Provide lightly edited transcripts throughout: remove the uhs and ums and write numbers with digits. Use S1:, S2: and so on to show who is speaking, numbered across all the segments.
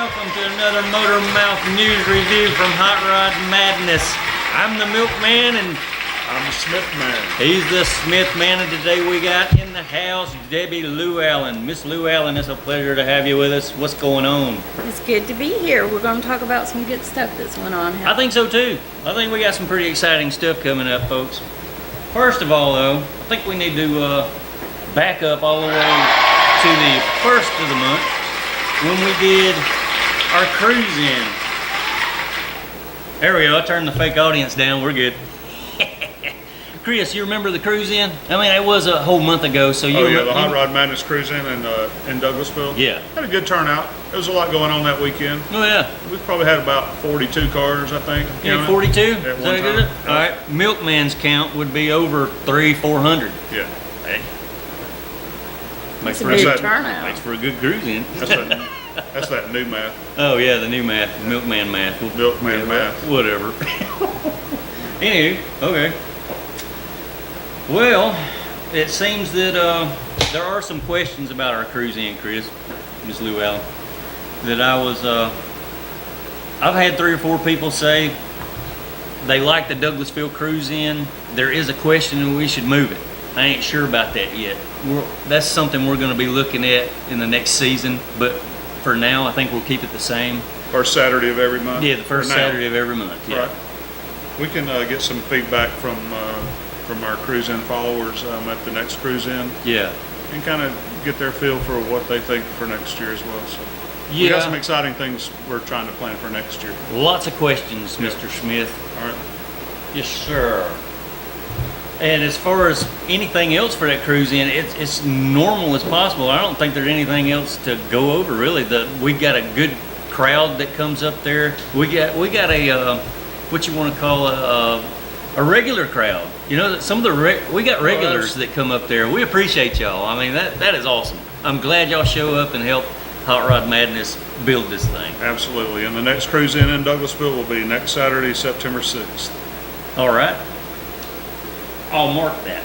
S1: welcome to another Motormouth news review from Hot Rod Madness. I'm the Milkman and
S2: I'm the Smith Man.
S1: he's the Smith Man, and today we got in the house Debbie Lou Allen. Miss Lou Allen, it's a pleasure to have you with us. What's going on?
S3: It's good to be here. We're going to talk about some good stuff that's went on.
S1: I think so too. I think we got some pretty exciting stuff coming up, folks. First of all though, I think we need to back up all the way to the first of the month when we did our cruise in. There we go, I turned the fake audience down, we're good. Chris, you remember the cruise in? I mean, it was a whole month ago, so you...
S2: Oh yeah, the Hot Rod Madness Cruise In Douglasville.
S1: Yeah.
S2: Had a good turnout. There was a lot going on that weekend.
S1: Oh yeah.
S2: We probably had about 42 cars, I think.
S1: Yeah, 42? Is
S2: At
S1: that
S2: one
S1: good?
S2: time.
S1: All right, Milkman's count would be over 300-400.
S2: Yeah.
S1: Hey. Makes
S3: It's a
S1: for a
S3: big
S1: good
S3: turnout.
S1: Makes for a good cruise in.
S2: That's that new math.
S1: Oh yeah, the new math, Milkman math.
S2: Milkman math.
S1: Whatever. Anywho, okay. Well, it seems that there are some questions about our cruise in, Chris, Miss Lou Allen, that I've had 3 or 4 people say they like the Duglasville Cruise In. There is a question and we should move it. I ain't sure about that yet. That's something we're going to be looking at in the next season, but for now I think we'll keep it the same.
S2: First Saturday of every month.
S1: Yeah, the first
S2: For now.
S1: Saturday of every month. Yeah.
S2: Right. We can get some feedback from our cruise in followers at the next cruise in,
S1: Yeah.
S2: and kind of get their feel for what they think for next year as well. So we
S1: Yeah.
S2: got some exciting things we're trying to plan for next year.
S1: Lots of questions,
S2: Yeah.
S1: Mr. Smith.
S2: All right.
S1: Yes, sir. And as far as anything else for that cruise in, it's normal as possible. I don't think there's anything else to go over really. We got a good crowd that comes up there. We got a what you want to call a regular crowd. You know, that some of the we got regulars that come up there. We appreciate y'all. I mean, that is awesome. I'm glad y'all show up and help Hot Rod Madness build this thing.
S2: Absolutely. And the next cruise in Douglasville will be next Saturday, September 6th.
S1: All right. I'll mark that.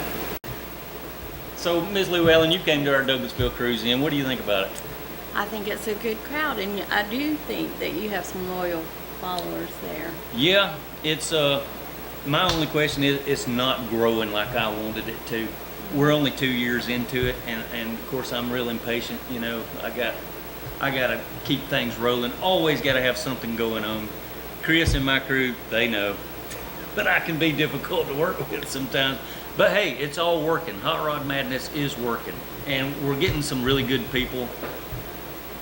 S1: So, Ms. Lou Allen, you came to our Duglasville Cruise In. What do you think about it?
S3: I think it's a good crowd, and I do think that you have some loyal followers there.
S1: Yeah, it's my only question is it's not growing like I wanted it to. We're only 2 years into it, and of course I'm real impatient. You know, I gotta keep things rolling. Always gotta have something going on. Chris and my crew, they know that I can be difficult to work with sometimes. But hey, it's all working. Hot Rod Madness is working, and we're getting some really good people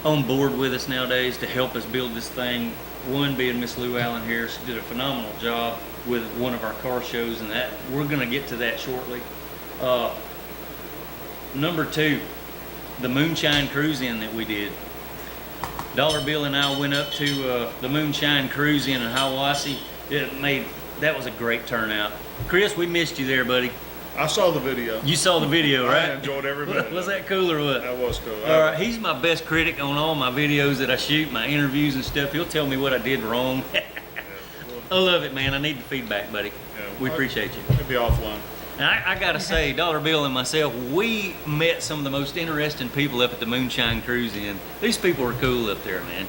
S1: on board with us nowadays to help us build this thing. One being Miss Lou Allen here. She did a phenomenal job with one of our car shows, and that we're going to get to that shortly. Number 2, the Moonshine Cruise In that we did. Dollar Bill and I went up to the Moonshine Cruise In Hiawassee. That was a great turnout. Chris, we missed you there, buddy.
S2: I saw the video.
S1: You saw the video, right?
S2: I enjoyed every minute.
S1: Was that cool or what?
S2: That was cool.
S1: All right, he's my best critic on all my videos that I shoot, my interviews and stuff. He'll tell me what I did wrong. I love it, man. I need the feedback, buddy.
S2: Yeah,
S1: We appreciate you.
S2: It'd be offline.
S1: And I gotta say, Dollar Bill and myself, we met some of the most interesting people up at the Moonshine Cruise In. These people are cool up there, man.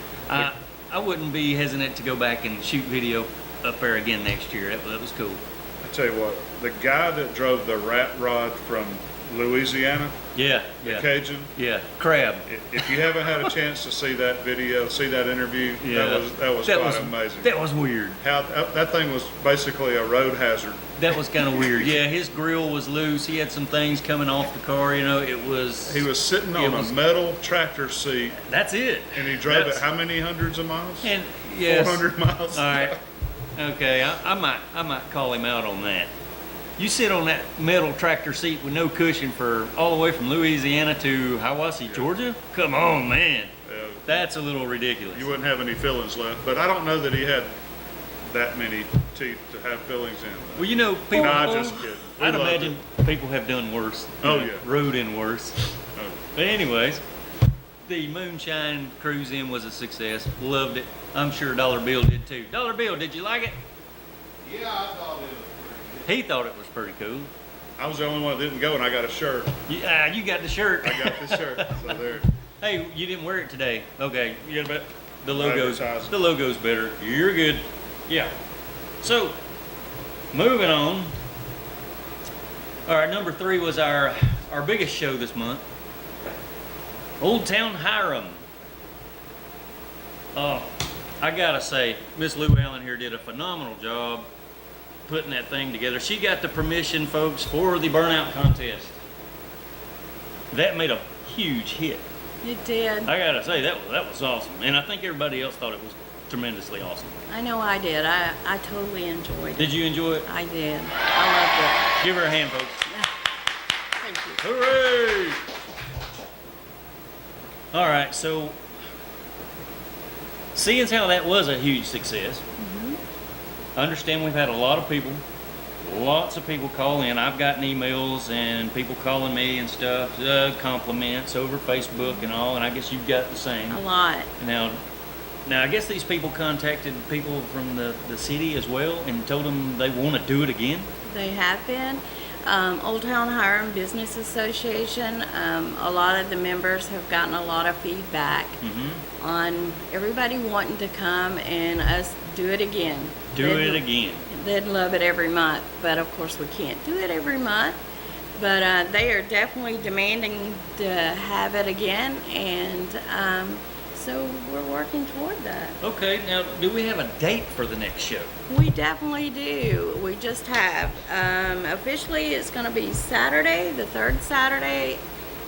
S1: I wouldn't be hesitant to go back and shoot video up there again next year. That was cool.
S2: I tell you what, the guy that drove the rat rod from Louisiana,
S1: Yeah,
S2: the
S1: yeah,
S2: Cajun,
S1: yeah. Crab.
S2: if you haven't had a chance to see that video, see that interview,
S1: Yeah,
S2: that was quite amazing.
S1: That was weird.
S2: How that thing was basically a road hazard.
S1: That was kind of weird. Yeah, his grill was loose. He had some things coming off the car. You know, it was.
S2: He was sitting on a metal tractor seat,
S1: That's it.
S2: and he drove it how many hundreds of miles?
S1: And yes.
S2: 400 miles.
S1: All right. Okay, I might call him out on that. You sit on that metal tractor seat with no cushion for all the way from Louisiana to Hiawassee, Georgia? Come on, man.
S2: Yeah,
S1: That's a little ridiculous.
S2: you wouldn't have any fillings left, but I don't know that he had that many teeth to have fillings in.
S1: Well, you know, people.
S2: Nah, just kidding. We
S1: I'd
S2: loved
S1: imagine people have done worse.
S2: Oh,
S1: You know,
S2: yeah.
S1: Rode in worse.
S2: Oh.
S1: But anyways, the Moonshine Cruise In was a success. Loved it. I'm sure Dollar Bill did too. Dollar Bill, did you like it?
S4: Yeah, I thought it was pretty good.
S1: He thought it was pretty cool.
S2: I was the only one that didn't go, and I got a shirt.
S1: You got the shirt.
S2: I got the shirt, so there.
S1: Hey, you didn't wear it today. Okay, you got about. The logo's better. You're good. Yeah. So, moving on. All right, number 3 was our biggest show this month. Old Town Hiram. I gotta say, Miss Lou Allen here did a phenomenal job putting that thing together. She got the permission, folks, for the Burnout contest. That made a huge hit.
S3: It did.
S1: I gotta say, that was awesome. And I think everybody else thought it was tremendously awesome.
S3: I know I did. I totally enjoyed it.
S1: Did you enjoy it?
S3: I did. I
S1: Give her a hand, folks.
S3: loved it. Thank you.
S1: Hooray! All right, so seeing as how that was a huge success, I understand we've had a lot of people, lots of people call in. I've gotten emails and people calling me and stuff, compliments over Facebook and all, and I guess you've got the same.
S3: A lot.
S1: Now I guess these people contacted people from the city as well and told them they want to do it again.
S3: They have been. Old Town Hiram Business Association, a lot of the members have gotten a lot of feedback on everybody wanting to come and us do it again. They'd love it every month, but of course we can't do it every month. But they are definitely demanding to have it again, and so we're working toward that.
S1: Okay, now do we have a date for the next show?
S3: We definitely do. We just have. Officially, it's going to be Saturday, the third Saturday,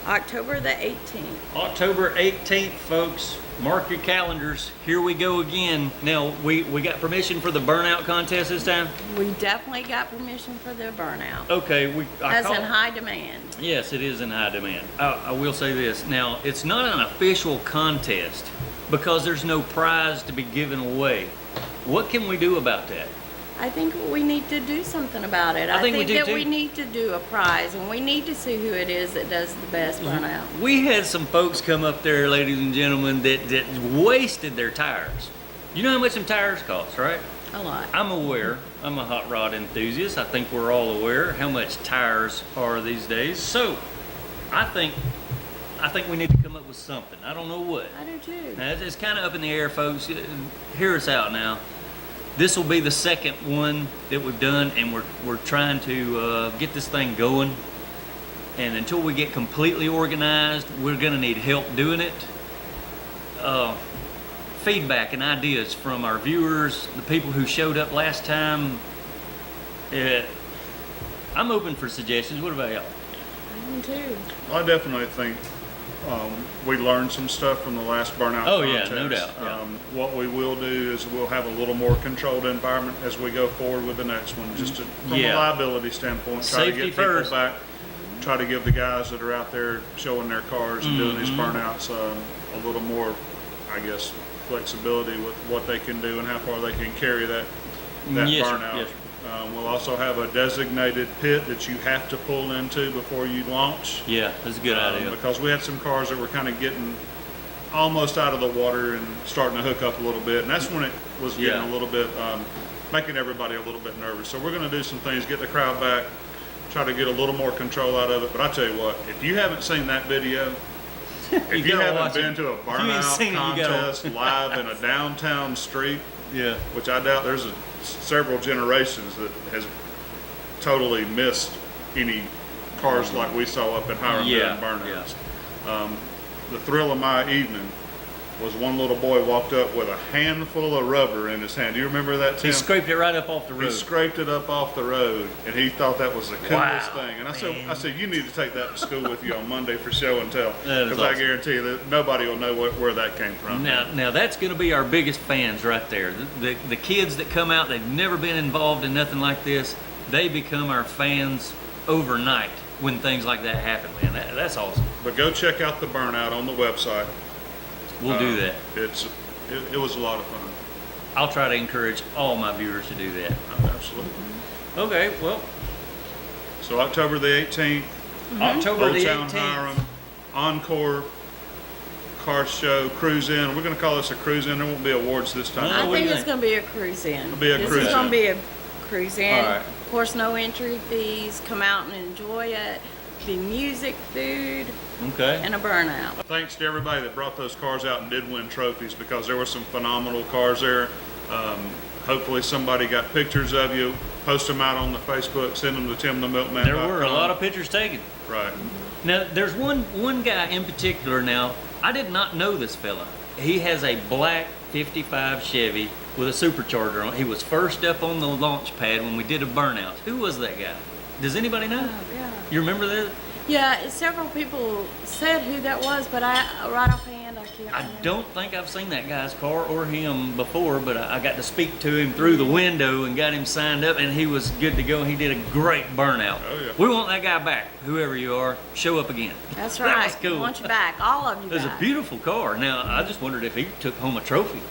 S3: October the 18th.
S1: October 18th, folks. Mark your calendars. Here we go again. Now, we got permission for the Burnout contest this time?
S3: We definitely got permission for the Burnout.
S1: Okay.
S3: That's in high demand.
S1: Yes, it is in high demand. I will say this. Now, it's not an official contest because there's no prize to be given away. What can we do about that?
S3: I think we need to do something about it. I think
S1: we do
S3: that
S1: too.
S3: we need to do a prize, and we need to see who it is that does the best Burnout.
S1: We had some folks come up there, ladies and gentlemen, that wasted their tires. You know how much some tires cost, right?
S3: A lot.
S1: I'm aware. I'm a hot rod enthusiast. I think we're all aware how much tires are these days. So, I think we need to come up with something. I don't know what.
S3: I do too.
S1: Now, it's kind of up in the air, folks. Hear us out now. This will be the second one that we've done, and we're trying to get this thing going. And until we get completely organized, we're going to need help doing it. Feedback and ideas from our viewers, the people who showed up last time. I'm open for suggestions. What about y'all?
S3: I do too.
S2: I definitely think we learned some stuff from the last Burnout
S1: Oh,
S2: contest.
S1: yeah, no doubt, yeah.
S2: What we will do is we'll have a little more controlled environment as we go forward with the next one, just from
S1: Yeah.
S2: a liability standpoint. Try
S1: Safety
S2: to get people
S1: first.
S2: back. Try to give the guys that are out there showing their cars and doing these burnouts a little more, I guess, flexibility with what they can do and how far they can carry that
S1: Yes, sir.
S2: burnout.
S1: Yes, sir.
S2: We'll also have a designated pit that you have to pull into before you launch.
S1: Yeah, that's a good idea.
S2: Because we had some cars that were kind of getting almost out of the water and starting to hook up a little bit, and that's when it was getting a little bit, making everybody a little bit nervous. So we're going to do some things, get the crowd back, try to get a little more control out of it. But I tell you what, if you haven't seen that video, if you haven't
S1: watch
S2: been
S1: it.
S2: to a
S1: If you ain't
S2: burnout
S1: seen it, you gotta-
S2: contest live in a downtown street,
S1: Yeah.
S2: which I doubt there's several generations that has totally missed any cars like we saw up in Hiram
S1: Yeah,
S2: doing burnouts. The thrill of my evening was one little boy walked up with a handful of rubber in his hand. Do you remember that, Tim?
S1: He scraped it right up off the
S2: He
S1: road.
S2: scraped it up off the road, and he thought that was the coolest
S1: Wow,
S2: thing. And
S1: man.
S2: I said, you need to take that to school with you on Monday for show and tell,
S1: That is
S2: because I
S1: awesome.
S2: guarantee you that nobody will know where that came from.
S1: Now that's going to be our biggest fans right there. The kids that come out, they've never been involved in nothing like this. They become our fans overnight when things like that happen, man. That's awesome.
S2: But go check out the Burnout on the website.
S1: We'll do that.
S2: It was a lot of fun.
S1: I'll try to encourage all my viewers to do that.
S2: Absolutely.
S1: Okay, well,
S2: So October the 18th,
S1: October
S2: Old
S1: the
S2: Town
S1: 18th.
S2: Hiram, Encore, Car Show, Cruise In. We're going to call this a Cruise In. There won't be awards this time.
S3: I
S1: what do
S3: think
S1: you
S3: it's
S1: think?
S3: going to be a cruise in.
S2: It'll be a
S3: this
S2: cruise
S3: is going
S2: in.
S3: to be a cruise in.
S1: All right.
S3: Of course, no entry fees. Come out and enjoy it. be music, food,
S1: Okay.
S3: and a burnout.
S2: Thanks to everybody that brought those cars out and did win trophies, because there were some phenomenal cars there. Hopefully somebody got pictures of you, post them out on the Facebook, send them to Tim the Milkman.
S1: There were a lot of pictures taken.
S2: Right.
S1: Now, there's one guy in particular now, I did not know this fella. He has a black 55 Chevy with a supercharger on it. He was first up on the launch pad when we did a burnout. Who was that guy? Does anybody know?
S3: Yeah.
S1: You remember that?
S3: Yeah, several people said who that was, but right offhand, I can't
S1: I
S3: remember.
S1: don't think I've seen that guy's car or him before, but I got to speak to him through the window and got him signed up, and he was good to go. He did a great burnout.
S2: Oh, yeah.
S1: We want that guy back. Whoever you are, show up again.
S3: That's
S1: That
S3: right.
S1: was cool.
S3: We want you back, all of you
S1: It was a
S3: back.
S1: beautiful car. Now, I just wondered if he took home a trophy.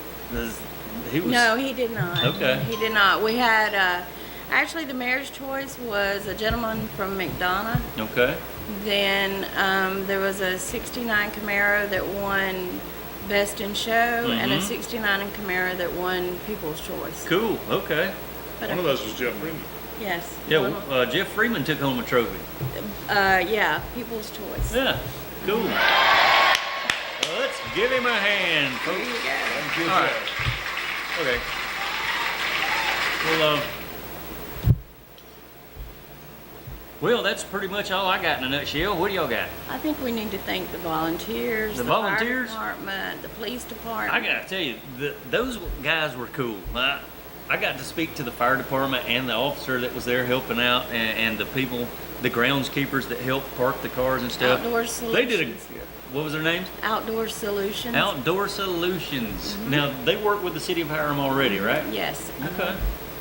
S1: He was,
S3: No, he did not.
S1: Okay.
S3: He did not. We had, actually the mayor's choice was a gentleman from McDonough.
S1: Okay.
S3: Then there was a 69 Camaro that won Best in Show, and a 69 Camaro that won People's Choice.
S1: Cool. Okay.
S3: But
S2: One of those was Jeff Freeman.
S3: Yes.
S1: Yeah,
S3: one of-
S1: Jeff Freeman took home a trophy.
S3: yeah, People's Choice.
S1: Yeah. Cool. Well, let's give him a hand,
S3: There
S1: folks.
S3: you go.
S1: All right. Okay. Well, that's pretty much all I got in a nutshell. What do y'all got?
S3: I think we need to thank the volunteers,
S1: The
S3: fire
S1: volunteers?
S3: department, the police department.
S1: I gotta tell you, those guys were cool. I got to speak to the fire department and the officer that was there helping out, and the people, the groundskeepers that helped park the cars and stuff.
S3: Outdoor
S1: They did a.
S3: Solutions.
S1: What was their names?
S3: Outdoor Solutions.
S1: Outdoor Solutions. Now they work with the city of Hiram already, right?
S3: Yes.
S1: Okay.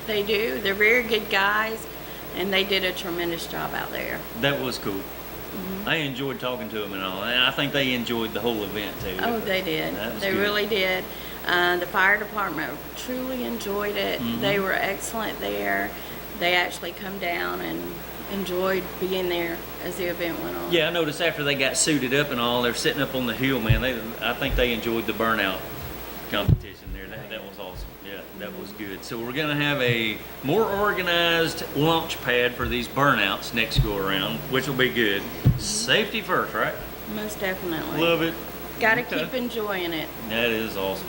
S3: They do. They're very good guys, and they did a tremendous job out there.
S1: That was cool. I enjoyed talking to them and all, and I think they enjoyed the whole event too.
S3: Oh, they did.
S1: That was
S3: They
S1: good.
S3: really did. The fire department truly enjoyed it. They were excellent there. They actually come down and enjoyed being there as the event went on.
S1: Yeah, I noticed after they got suited up and all, they're sitting up on the hill, man. I think they enjoyed the burnout competition there. That was awesome. Yeah, that was good. So we're gonna have a more organized launch pad for these burnouts next go around, which will be good. Safety first, right?
S3: Most definitely.
S1: Love it.
S3: Got to
S1: Okay.
S3: keep enjoying it.
S1: That is awesome.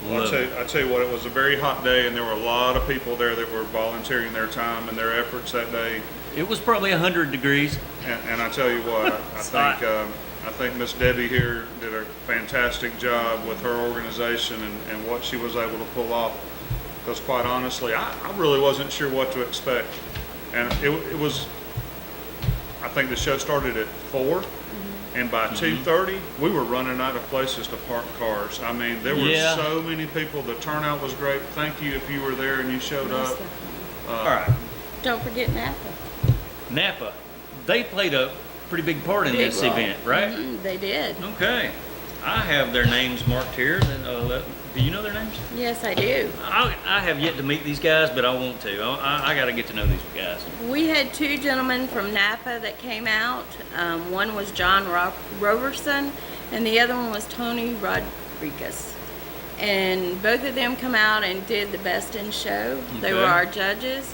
S2: Well,
S1: Love it.
S2: I tell you what, it was a very hot day, and there were a lot of people there that were volunteering their time and their efforts that day.
S1: It was probably 100 degrees.
S2: And I tell you what, I think Miss Debbie here did a fantastic job with her organization and what she was able to pull off. Because quite honestly, I really wasn't sure what to expect. And it was, I think the show started at 4, and by 2:30, we were running out of places to park cars. I mean, there were
S1: Yeah.
S2: so many people. The turnout was great. Thank you if you were there and you showed
S3: Most
S2: up.
S3: definitely.
S1: All right.
S3: Don't forget Napa.
S1: Napa, they played a pretty big part in
S3: Big
S1: this
S3: role.
S1: event, right?
S3: They did.
S1: Okay. I have their names marked here. Do you know their names?
S3: Yes, I do.
S1: I have yet to meet these guys, but I want to. I got to get to know these guys.
S3: We had two gentlemen from Napa that came out. One was John Roberson, and the other one was Tony Rodriguez. And both of them come out and did the Best in Show. They were
S1: Okay.
S3: our judges.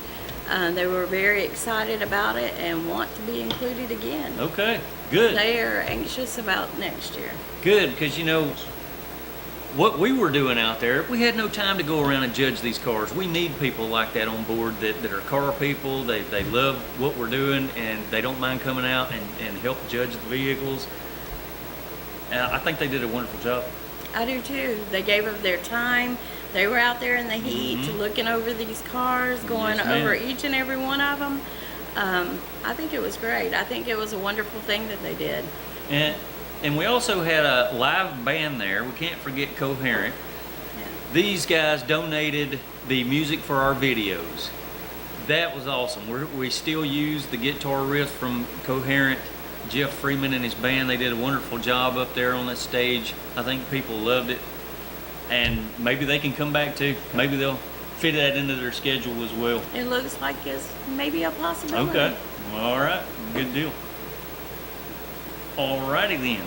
S3: They were very excited about it and want to be included again.
S1: Okay, good.
S3: They are anxious about next year.
S1: Good, because you know, what we were doing out there, we had no time to go around and judge these cars. We need people like that on board that are car people. They love what we're doing, and they don't mind coming out and help judge the vehicles. I think they did a wonderful job.
S3: I do too. They gave up their time. They were out there in the heat, looking over these cars, going
S1: Yes, ma'am.
S3: over each and every one of them. I think it was great. I think it was a wonderful thing that they did.
S1: And we also had a live band there. We can't forget Coherent.
S3: Yeah.
S1: These guys donated the music for our videos. That was awesome. We still use the guitar riff from Coherent. Jeff Freeman and his band, they did a wonderful job up there on that stage. I think people loved it. And maybe they can come back too. Maybe they'll fit that into their schedule as well.
S3: It looks like it's maybe a possibility.
S1: Okay. All right. Good deal. All righty then.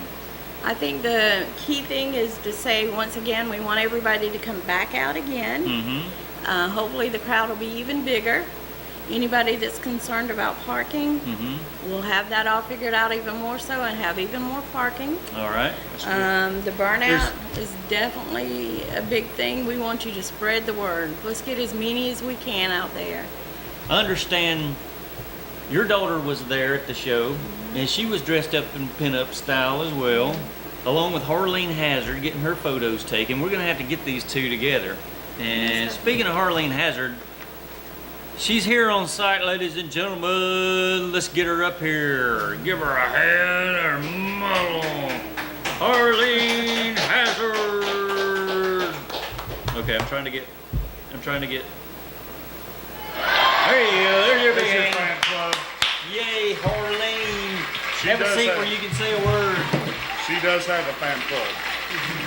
S3: I think the key thing is to say, once again, we want everybody to come back out again.
S1: Mm-hmm.
S3: Hopefully the crowd will be even bigger. Anybody that's concerned about parking, we'll have that all figured out even more so and have even more parking.
S1: All right.
S3: The burnout is definitely a big thing. We want you to spread the word. Let's get as many as we can out there.
S1: I understand your daughter was there at the show, and she was dressed up in pinup style as well, along with Harleen Hazard getting her photos taken. We're going to have to get these two together. And speaking of Harleen Hazard, she's here on site, ladies and gentlemen. Let's get her up here. Give her a hand or model. Harleen Hazard. Okay, I'm trying to get. There you go. There's your big
S2: There's your
S1: hand.
S2: fan club.
S1: Yay, Harleen.
S2: She
S1: Have a
S2: does
S1: seat
S2: have-
S1: where you can say a word.
S2: She does have a fan club.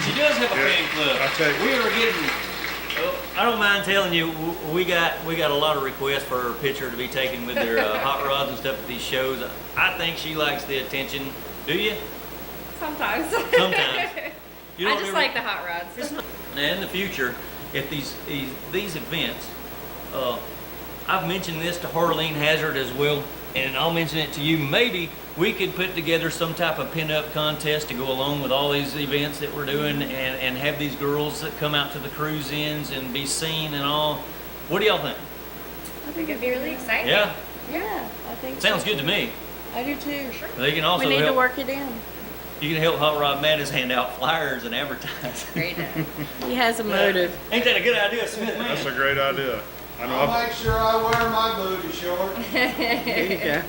S1: She does have a
S2: Yeah,
S1: fan club.
S2: I tell you.
S1: We are getting. I don't mind telling you, we got a lot of requests for her picture to be taken with their hot rods and stuff at these shows. I think she likes the attention. Do you?
S5: Sometimes.
S1: Sometimes. You
S5: I
S1: don't
S5: just
S1: ever-
S5: like the hot rods.
S1: Now, in the future, if these events, I've mentioned this to Harleen Hazard as well, and I'll mention it to you. Maybe we could put together some type of pin-up contest to go along with all these events that we're doing, and have these girls that come out to the cruise-ins and be seen and all. What do y'all think?
S5: I think it'd be really exciting.
S1: Yeah,
S3: Yeah, I think
S1: sounds
S3: so.
S1: good to me.
S3: I do too.
S5: Sure.
S1: They can also
S3: We need to
S1: help.
S3: work it in.
S1: You can help Hot Rod Madness hand out flyers and advertise.
S5: Great.
S3: He has a motive.
S1: Ain't that a good idea, Smith? Man?
S2: That's a great idea. I know.
S4: I'll make sure I wear my booty short.
S3: There you go.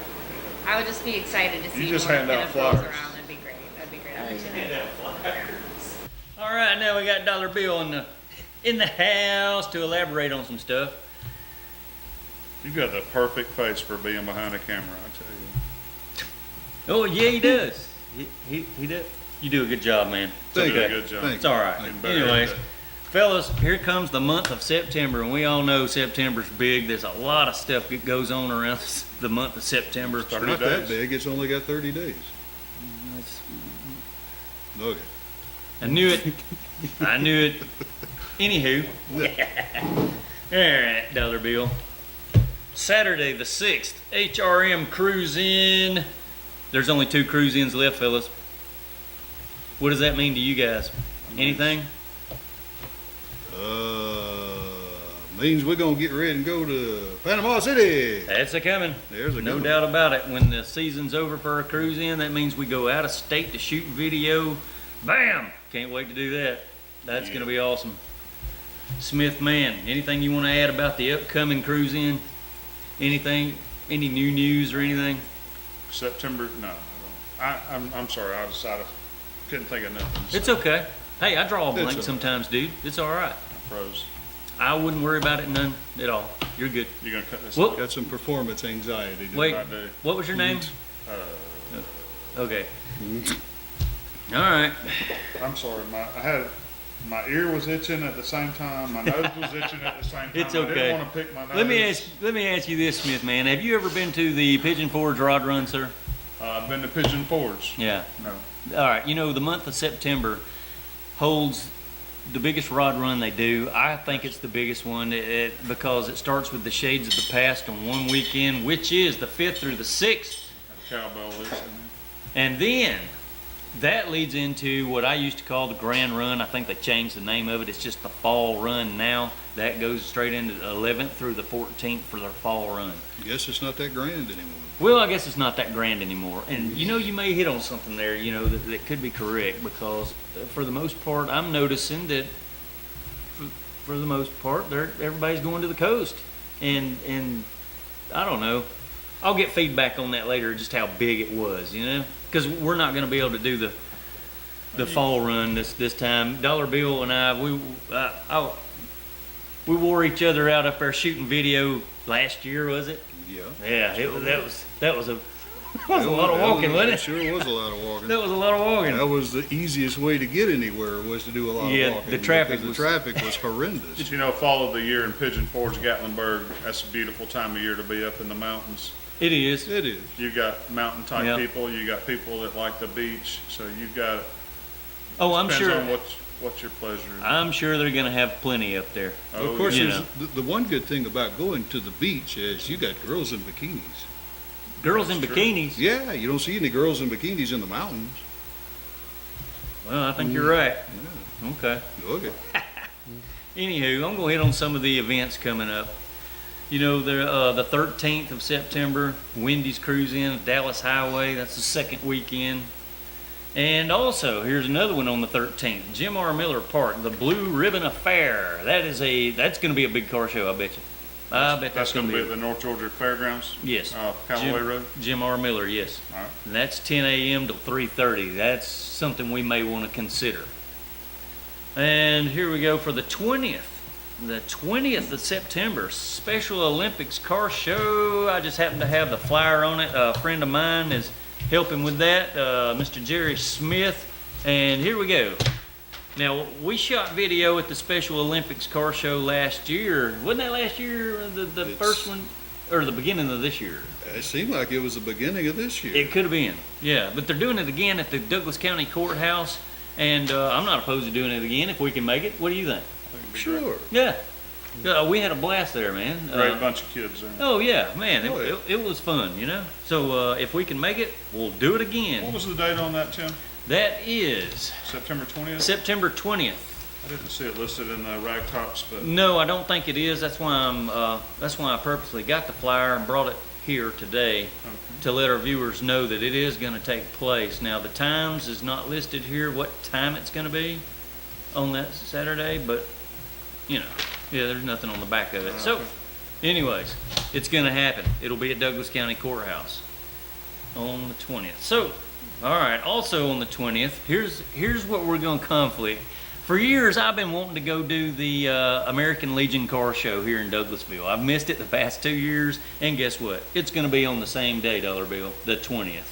S5: I would just be excited to see
S2: just
S5: more
S2: hand out
S5: pinup girls
S2: flyers.
S5: around. That'd be great. That'd be great.
S1: Hand out flyers. All right, now we got Dollar Bill in the house to elaborate on some stuff.
S2: You've got the perfect face for being behind a camera, I tell you.
S1: Oh yeah, he does. He does. You do a good job, man. It's
S2: You do a
S1: okay.
S2: good job.
S1: It's all right.
S2: Getting better every
S1: Anyways,
S2: day.
S1: fellas, here comes the month of September, and we all know September's big. There's a lot of stuff that goes on around the month of September.
S6: It's
S2: 30
S6: not
S2: days.
S6: that big, it's only got 30 days. Okay.
S1: I knew it. I knew it. Anywho. All right, Dollar Bill. Saturday the 6th, HRM Cruise In. There's only 2 cruise ins left, fellas. What does that mean to you guys? Anything?
S6: Means we're gonna get ready and go to Panama City.
S1: That's a coming.
S6: There's a
S1: No
S6: good
S1: doubt about it. When the season's over for a cruise in, that means we go out of state to shoot video. Bam! Can't wait to do that. That's
S2: Yeah.
S1: gonna be awesome. Smith, man, anything you want to add about the upcoming cruise in? Anything? Any new news or anything?
S2: September? No, I don't. I'm sorry. I decided couldn't think of nothing.
S1: It's okay. Hey, I draw a
S6: It's
S1: blank
S6: all right.
S1: sometimes, dude. It's all right.
S2: I froze.
S1: I wouldn't worry about it none at all. You're good.
S2: You gonna cut this?
S1: Well,
S6: Got some performance anxiety. didn't
S1: wait.
S2: I do.
S1: What was your name? Okay.
S6: Mhm.
S1: All right.
S2: I'm sorry. My ear was itching at the same time. My nose was itching at the same time.
S1: It's
S2: I
S1: okay.
S2: didn't want to pick my nose.
S1: Let me ask you this, Smith, man. Have you ever been to the Pigeon Forge Rod Run, sir?
S2: I've been to Pigeon Forge.
S1: Yeah.
S2: No.
S1: All right. You know, the month of September holds the biggest rod run they do. I think it's the biggest one because it starts with the Shades of the Past on one weekend, which is the 5th through the 6th.
S2: Cowbell loose in there.
S1: And then that leads into what I used to call the Grand Run. I think they changed the name of it. It's just the Fall Run now. That goes straight into the 11th through the 14th for their Fall Run.
S6: Guess it's not that grand anymore.
S1: Well, I guess it's not that grand anymore. And you know, you may hit on something there, you know, that could be correct because for the most part, I'm noticing that for the most part, everybody's going to the coast. And I don't know. I'll get feedback on that later, just how big it was, you know? Because we're not going to be able to do the fall run this time. Dollar Bill and I, we wore each other out up there shooting video last year, was it?
S6: Yeah.
S1: Yeah, that was a lot of walking, wasn't it?
S6: Sure was a lot of walking.
S1: That was a lot of walking.
S6: That was the easiest way to get anywhere was to do a lot
S1: Yeah,
S6: of walking.
S1: the traffic
S6: because
S1: was-
S6: the traffic was horrendous.
S2: Did you know fall of the year in Pigeon Forge, Gatlinburg? That's a beautiful time of year to be up in the mountains.
S1: It is.
S6: It is.
S2: You got mountain type
S1: Yeah.
S2: people. You got people that like the beach. So you've got.
S1: Oh, I'm
S2: Depends
S1: sure.
S2: on what What's your pleasure?
S1: I'm sure they're going to have plenty up there.
S6: Of course,
S1: you
S6: there's
S1: know.
S6: the one good thing about going to the beach is you got girls in bikinis.
S1: Girls in
S2: That's true.
S1: bikinis.
S6: Yeah, you don't see any girls in bikinis in the mountains.
S1: Well, I think you're right.
S6: Yeah.
S1: Okay.
S6: Okay.
S1: Anywho, I'm going to hit on some of the events coming up. You know, the 13th of September, Wendy's Cruise In, Dallas Highway. That's the second weekend. And also, here's another one on the 13th, Jim R. Miller Park, the Blue Ribbon Affair. That's going to be a big car show, I bet you. I bet
S2: That's going to be at
S1: it.
S2: the North Georgia Fairgrounds?
S1: Yes.
S2: Callaway Road?
S1: Jim R. Miller, yes.
S2: All right.
S1: And that's 10 a.m. to 3:30. That's something we may want to consider. And here we go for the 20th. The 20th of September, Special Olympics car show. I just happen to have the flyer on it. A friend of mine is helping with that, Mr. Jerry Smith. And here we go. Now, we shot video at the Special Olympics car show last year. Wasn't that last year, the first one? Or the beginning of this year?
S6: It seemed like it was the beginning of this year.
S1: It could have been, yeah. But they're doing it again at the Douglas County Courthouse. And I'm not opposed to doing it again if we can make it. What do you think?
S2: I think it'd be great.
S6: Sure.
S1: Yeah. We had a blast there, man.
S2: Great bunch of kids there.
S1: Oh, yeah, man.
S6: Oh, yeah.
S1: It was fun, you know? So if we can make it, we'll do it
S2: What
S1: again.
S2: was the date on that, Tim?
S1: That is
S2: September 20th?
S1: September 20th.
S2: I didn't see it listed in the rag tops, but
S1: No, I don't think it is. That's why I purposely got the flyer and brought it here today to let our viewers know that it is going to take place. Now, the times is not listed here, what time it's going to be on that Saturday, but, you know, yeah, there's nothing on the back of it. So, anyways, it's going to happen. It'll be at Douglas County Courthouse on the 20th. So, all right, also on the 20th, here's what we're going to conflict. For years, I've been wanting to go do the American Legion car show here in Douglasville. I've missed it the past 2 years, and guess what? It's going to be on the same day, Dollar Bill, the 20th.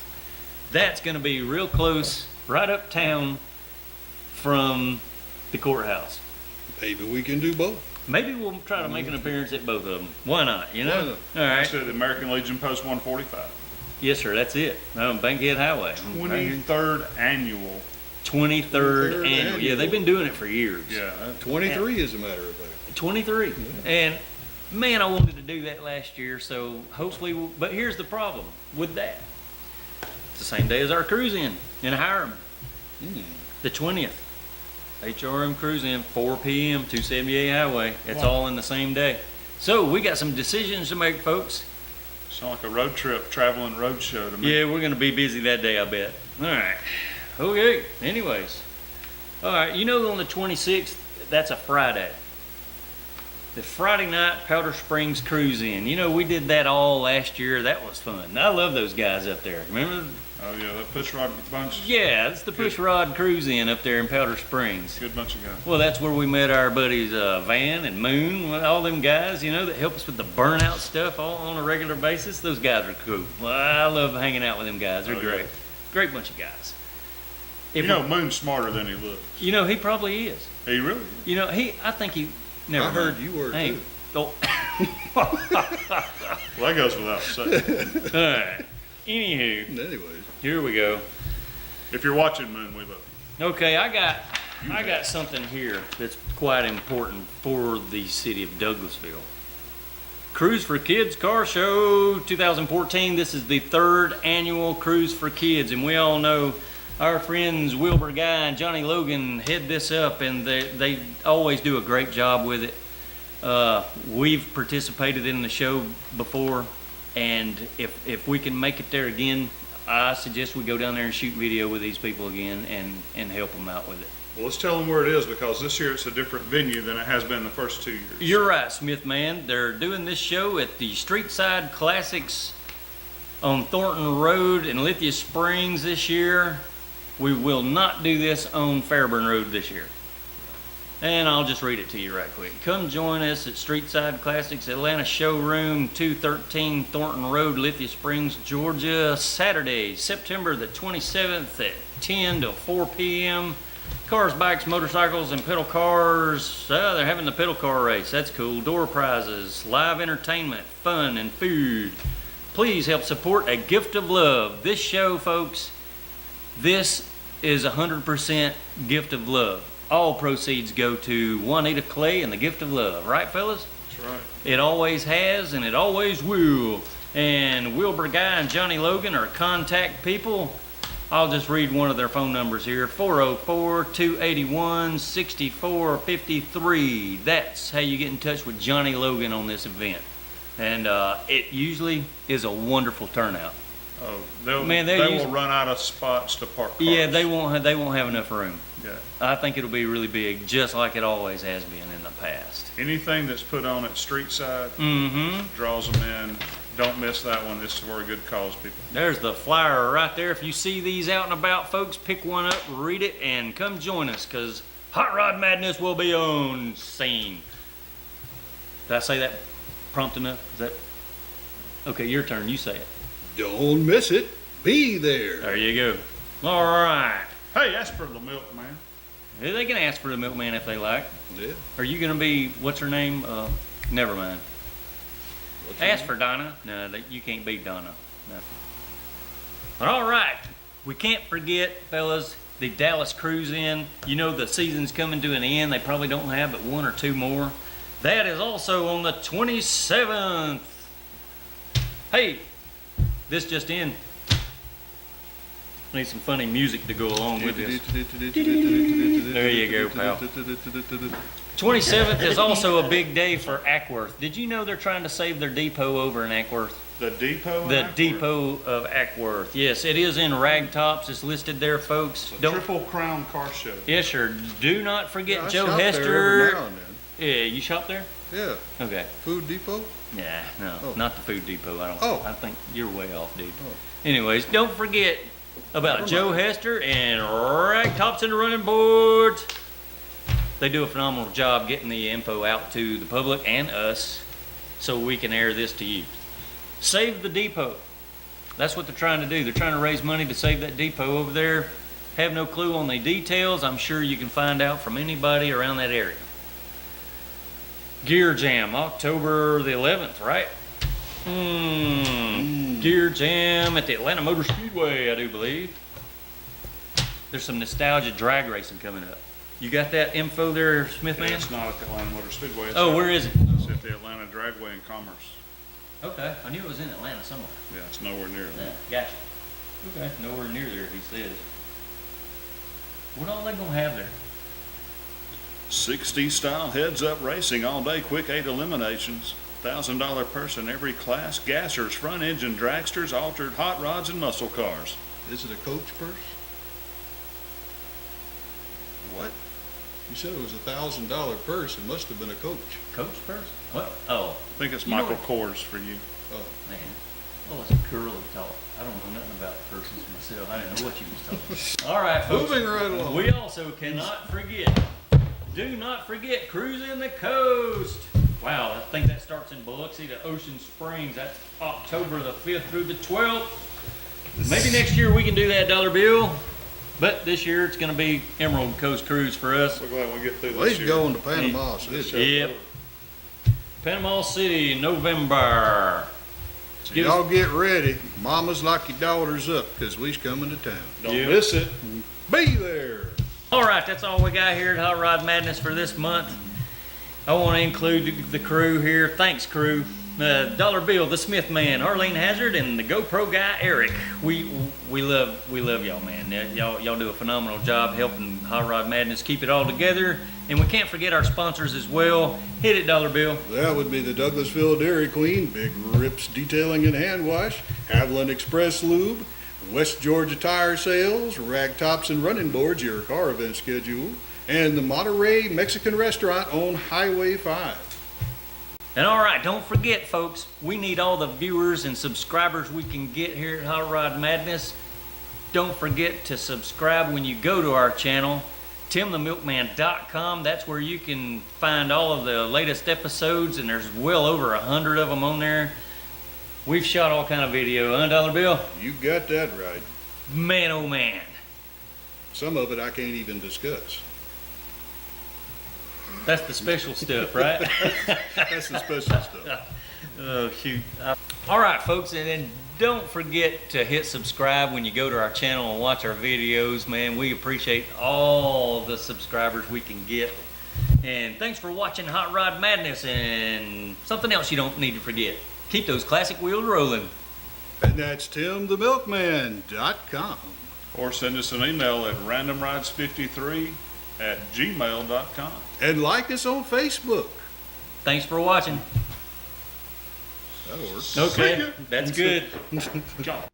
S1: That's going to be real close, right uptown from the courthouse.
S6: Maybe we can do both.
S1: Maybe we'll try to make an appearance at both of them. Why not, you know?
S6: Why not?
S1: All
S2: that's
S1: right.
S2: at the American Legion Post 145.
S1: Yes, sir, that's it. Bankhead Highway. Right here.
S2: 23rd annual.
S1: 23rd annual. Yeah, they've been doing it for years.
S2: Yeah.
S6: 23 as a matter of fact.
S1: 23. And man, I wanted to do that last year, so hopefully, but here's the problem with that. It's the same day as our cruise in Hiram, the 20th. HRM Cruise In, 4 p.m., 278 Highway. It's all in the same day. So we got some decisions to make, folks.
S2: Sound like a road trip, traveling road show to me.
S1: Yeah, we're going to be busy that day, I bet. All right. Okay. Anyways. All right. You know, on the 26th, that's a Friday. The Friday night Powder Springs Cruise In. You know, we did that all last year. That was fun. I love those guys up there. Remember?
S2: Oh, yeah, that push rod bunch.
S1: Yeah, it's the Push Rod Cruise In up there in Powder Springs.
S2: Good bunch of guys.
S1: Well, that's where we met our buddies Van and Moon, all them guys, you know, that help us with the Burnout stuff all on a regular basis. Those guys are cool. Well, I love hanging out with them guys. They're
S2: Oh,
S1: great.
S2: yeah.
S1: Great bunch of guys.
S2: You know, Moon's smarter than he looks.
S1: You know, he probably is.
S2: He really is.
S1: You know, I think he, never
S6: I heard
S1: mind.
S6: you were
S1: Hey,
S6: too.
S1: oh.
S2: Well, that goes without saying.
S1: All right. Anywho,
S6: Anyways,
S1: here we go.
S2: If you're watching Moon, we love you.
S1: Okay, I got something here that's quite important for the city of Douglasville. Cruise for Kids Car Show 2014. This is the third annual Cruise for Kids, and we all know our friends Wilbur Guy and Johnny Logan head this up, and they always do a great job with it. We've participated in the show before, and if we can make it there again, I suggest we go down there and shoot video with these people again and help them out with it.
S2: Well, let's tell them where it is, because this year it's a different venue than it has been the first 2 years.
S1: You're right, Smith man. They're doing this show at the Streetside Classics on Thornton Road in Lithia Springs this year. We will not do this on Fairburn Road this year. And I'll just read it to you right quick. Come join us at Streetside Classics Atlanta Showroom, 213 Thornton Road, Lithia Springs, Georgia, Saturday, September the 27th at 10 to 4 p.m. Cars, bikes, motorcycles, and pedal cars. They're having the pedal car race. That's cool. Door prizes, live entertainment, fun, and food. Please help support A Gift of Love. This show, folks, this is 100% gift of love. all proceeds go to Juanita Clay and the Gift of Love. Right, fellas?
S2: That's right.
S1: It always has and it always will. And Wilbur Guy and Johnny Logan are contact people. I'll just read one of their phone numbers here, 404-281-6453. That's how you get in touch with Johnny Logan on this event. And it usually is a wonderful turnout.
S2: Oh,
S1: Man,
S2: they
S1: they're
S2: will run out of spots to park cars.
S1: Yeah, they won't have enough room.
S2: Yeah.
S1: I think it'll be really big, just like it always has been in the past.
S2: Anything that's put on at street side draws them in. Don't miss that one. It's for a good cause, people.
S1: There's the flyer right there. If you see these out and about, folks, pick one up, read it, and come join us, because Hot Rod Madness will be on scene. Did I say that prompt enough? Is that okay? Your turn. You say it.
S6: Don't miss it. Be there.
S1: There you go. All right.
S2: Hey, ask for the Milkman.
S1: They can ask for the Milkman if they like.
S6: Yeah.
S1: Are you gonna be? What's her name? Never mind. Ask for Donna. No, you can't be Donna. No. But all right, we can't forget, fellas, the Dallas Cruise In. You know the season's coming to an end. They probably don't have but one or two more. That is also on the 27th. Hey, this just in. Need some funny music to go along with this. There you go, pal. 27th is also a big day for Ackworth. Did you know they're trying to save their depot over in Ackworth?
S2: The depot?
S1: The depot of Ackworth. Yes, it is in Ragtops. It's listed there, folks.
S2: Triple Crown Car Show.
S1: Yes, sir. Do not forget
S6: Yeah, I
S1: Joe
S6: shop there
S1: Hester.
S6: every now and then.
S1: Yeah, you shop there?
S6: Yeah.
S1: Okay.
S6: Food Depot?
S1: Yeah, no,
S6: Oh.
S1: not the food depot.
S6: Oh.
S1: I think you're way off, dude.
S6: Oh.
S1: Anyways, don't forget about
S6: Never
S1: Joe
S6: mind.
S1: Hester and Ragtops and the Running Boards. They do a phenomenal job getting the info out to the public and us so we can air this to you. Save the depot. That's what they're trying to do. They're trying to raise money to save that depot over there. Have no clue on the details. I'm sure you can find out from anybody around that area. Gear Jam, October the 11th, right? Gear Jam at the Atlanta Motor Speedway, I do believe. There's some nostalgia drag racing coming up. You got that info there, Smith
S2: Yeah,
S1: man?
S2: it's not at the Atlanta Motor Speedway. It's
S1: Oh,
S2: at-
S1: where is it?
S2: It's at the Atlanta Dragway in Commerce.
S1: Okay, I knew it was in Atlanta somewhere.
S2: Yeah, it's nowhere near
S1: Yeah,
S2: there.
S1: gotcha. Okay, nowhere near there, he says. What all they gonna have there?
S2: 60 style heads up racing all day, quick 8 eliminations. $1,000 person every class, gassers, front engine dragsters, altered hot rods, and muscle cars.
S6: Is it a coach purse?
S2: What?
S6: You said it was $1,000 purse. It must have been a coach.
S1: Coach first? What? Oh,
S2: I think it's
S1: You know
S2: Michael
S1: what?
S2: Kors for you.
S6: Oh.
S1: man. Oh, it's a curly talk. I don't know nothing about persons myself. I didn't know what you was talking about. All right, folks.
S6: Moving right along.
S1: We also cannot forget, do not forget Cruising the Coast. Wow, I think that starts in Biloxi to Ocean Springs. That's October the 5th through the 12th. Maybe next year we can do that dollar bill, but this year it's going to be Emerald Coast Cruise for us.
S2: We're glad we get through
S6: Well,
S2: this
S6: he's
S2: year.
S6: going to Panama City.
S1: Yep. Panama City, November.
S6: So
S1: Give
S6: y'all
S1: us-
S6: get ready. Mamas, lock your daughters up, because we's coming to town.
S2: Don't
S1: Yep.
S2: miss it.
S6: Be there.
S1: All right, that's all we got here at Hot Rod Madness for this month. I want to include the crew here. Thanks, crew. Dollar Bill, the Smith Man, Arlene Hazard, and the GoPro guy Eric. We love y'all, man. Y'all do a phenomenal job helping Hot Rod Madness keep it all together. And we can't forget our sponsors as well. Hit it, Dollar Bill.
S6: That would be the Douglasville Dairy Queen, Big Rips Detailing and Hand Wash, Haviland Express Lube, West Georgia Tire Sales, Rag Tops and Running Boards, your car event schedule, and the Monterey Mexican Restaurant on Highway 5.
S1: And all right, don't forget, folks, we need all the viewers and subscribers we can get here at Hot Rod Madness. Don't forget to subscribe when you go to our channel, timthemilkman.com. That's where you can find all of the latest episodes, and there's well over 100 of them on there. We've shot all kind of video, huh, Dollar Bill?
S6: You got that right.
S1: Man, oh man.
S6: Some of it I can't even discuss.
S1: That's the special stuff, right?
S6: That's the special stuff.
S1: Oh, shoot. All right, folks, and then don't forget to hit subscribe when you go to our channel and watch our videos, man. We appreciate all the subscribers we can get. And thanks for watching Hot Rod Madness, and something else you don't need to forget. Keep those classic wheels rolling.
S6: And that's TimTheMilkman.com.
S2: Or send us an email at randomrides53@gmail.com.
S6: And like us on Facebook.
S1: Thanks for watching.
S6: That'll work.
S1: Okay, that's good.
S2: John.